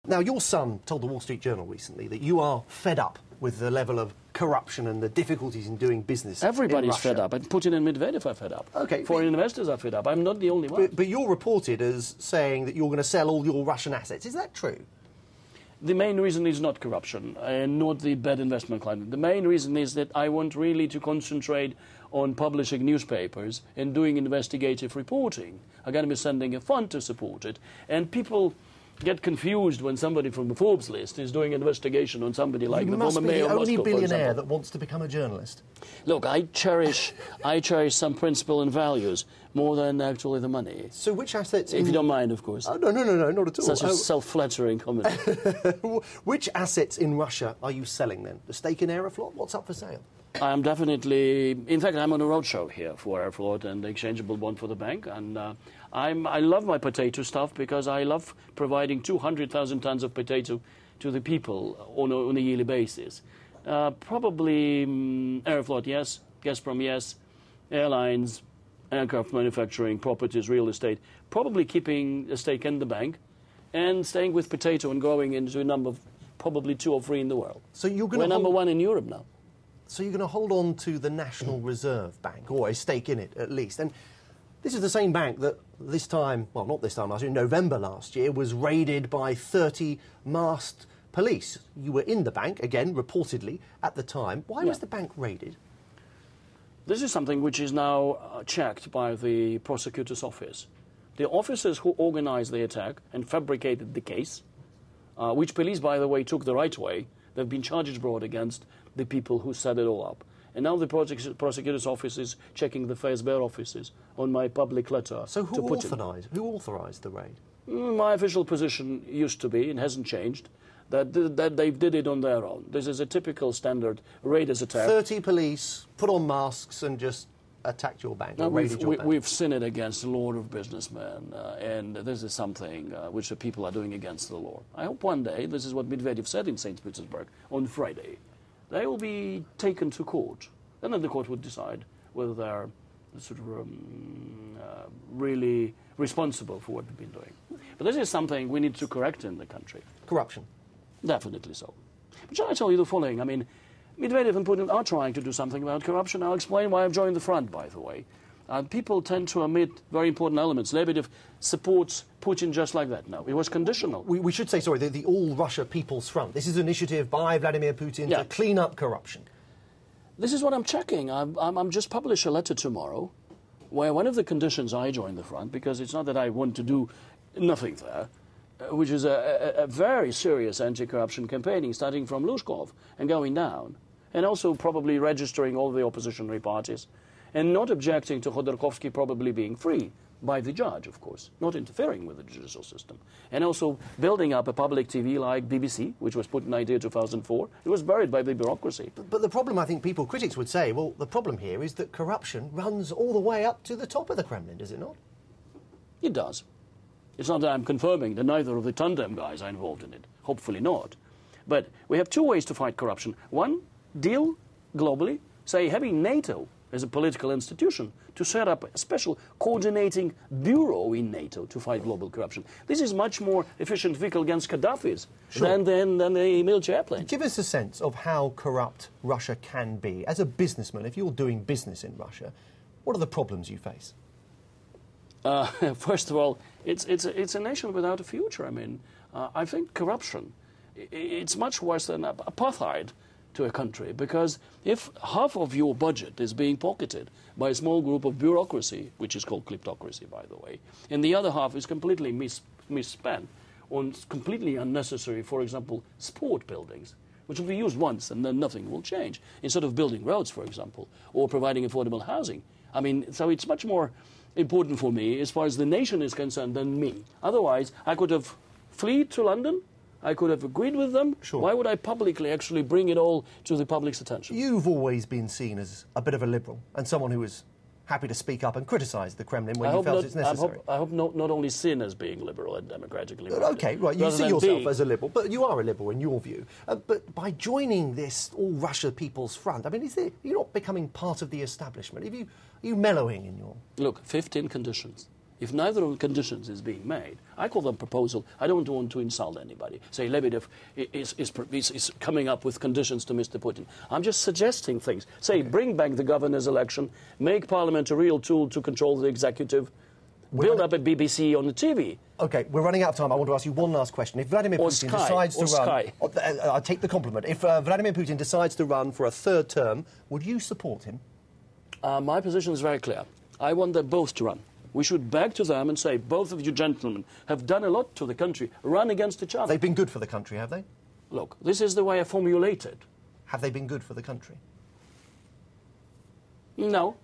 Now, your son told the Wall Street Journal recently that you are fed up with the level of corruption and the difficulties in doing business. Everybody's fed up, and Putin and Medvedev are fed up. Okay, Foreign investors are fed up. I'm not the only one. But you're reported as saying that you're going to sell all your Russian assets. Is that true? The main reason is not corruption and not the bad investment climate. The main reason is that I want really to concentrate on publishing newspapers and doing investigative reporting. I'm going to be sending a fund to support it. And people get confused when somebody from the Forbes list is doing an investigation on somebody like the former mayor of Moscow, You must be the only billionaire for example. that wants to become a journalist. Look, I cherish some principle and values more than actually the money. So which assets... If you don't mind, of course. Oh, no, not at all. Such a self-flattering comment. Which assets in Russia are you selling then? The stake in Aeroflot? What's up for sale? I'm definitely... In fact, I'm on a roadshow here for Aeroflot and the exchangeable bond for the bank. And I love my potato stuff because I love providing 200,000 tons of potato to the people on a yearly basis. Probably Aeroflot, yes. Gazprom, yes. Airlines, aircraft manufacturing, properties, real estate. Probably keeping a stake in the bank and staying with potato and growing into a number of probably 2 or 3 in the world. So you're going We're number 1 in Europe now. So you're going to hold on to the National Reserve Bank, or a stake in it at least. And this is the same bank that this time, well, not this time last year, in November last year, was raided by 30 masked police. You were in the bank, again, reportedly, at the time. Why was the bank raided? This is something which is now checked by the prosecutor's office. The officers who organized the attack and fabricated the case, which police, by the way, took the right way, they've been charges brought against the people who set it all up. And now the prosecutor's office is checking the FSB offices on my public letter. So who authorized the raid? My official position used to be, and hasn't changed, that they did it on their own. This is a typical standard raiders attack. 30 police put on masks and just attacked your bank, or raided your bank. We've sinned against the law of businessmen, and this is something which the people are doing against the law. I hope one day, this is what Medvedev said in St. Petersburg on Friday, they will be taken to court, and then the court would decide whether they're sort of really responsible for what they've been doing. But this is something we need to correct in the country. Corruption. Definitely so. But shall I tell you the following? I mean, Medvedev and Putin are trying to do something about corruption. I'll explain why I've joined the front, by the way. People tend to omit very important elements. Lebedev supports Putin just like that now. It was conditional. We should say, sorry, the All-Russia People's Front. This is an initiative by Vladimir Putin to clean up corruption. This is what I'm checking. I'm just publish a letter tomorrow where one of the conditions I join the front, because it's not that I want to do nothing there, which is a very serious anti-corruption campaigning, starting from Lushkov and going down, and also probably registering all the oppositionary parties, and not objecting to Khodorkovsky probably being free by the judge, of course, not interfering with the judicial system, and also building up a public TV like BBC, which was put in idea 2004. It was buried by the bureaucracy. But the problem, I think critics would say, well, the problem here is that corruption runs all the way up to the top of the Kremlin, does it not? It does. It's not that I'm confirming that neither of the Tandem guys are involved in it. Hopefully not. But we have 2 ways to fight corruption. One, deal globally, say having NATO as a political institution to set up a special coordinating bureau in NATO to fight global corruption. This is much more efficient vehicle against Gaddafi's than the military airplane. Give us a sense of how corrupt Russia can be. As a businessman, if you're doing business in Russia, what are the problems you face? First of all, it's a nation without a future. I mean, I think corruption, it's much worse than apartheid to a country, because if half of your budget is being pocketed by a small group of bureaucracy, which is called kleptocracy, by the way, and the other half is completely misspent on completely unnecessary, for example, sport buildings, which will be used once and then nothing will change, instead of building roads, for example, or providing affordable housing. I mean, so it's much more important for me, as far as the nation is concerned, than me. Otherwise, I could have fled to London, I could have agreed with them. Sure. Why would I publicly actually bring it all to the public's attention? You've always been seen as a bit of a liberal and someone who was happy to speak up and criticise the Kremlin when you felt it's necessary. I hope not only seen as being liberal and democratically minded. OK, right, you see yourself as a liberal, but you are a liberal in your view. But by joining this All-Russia People's Front, I mean, you're not becoming part of the establishment. Are you mellowing in your... Look, 15 conditions. if neither of the conditions is being made, I call them proposal. I don't want to insult anybody. Say Lebedev is coming up with conditions to Mr. Putin. I'm just suggesting things. Say, bring back the governor's election, make Parliament a real tool to control the executive, build up a BBC on the TV. OK, we're running out of time. I want to ask you one last question. If Vladimir Putin decides to run... I'll take the compliment. If Vladimir Putin decides to run for a third term, would you support him? My position is very clear. I want them both to run. We should beg to them and say, both of you gentlemen have done a lot to the country. Run against each other. They've been good for the country, have they? Look, this is the way I formulate it. Have they been good for the country? No.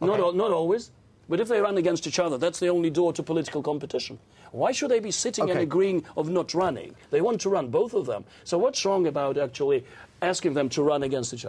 Okay. Not always. But if they run against each other, that's the only door to political competition. Why should they be sitting and agreeing of not running? They want to run, both of them. So what's wrong about actually asking them to run against each other?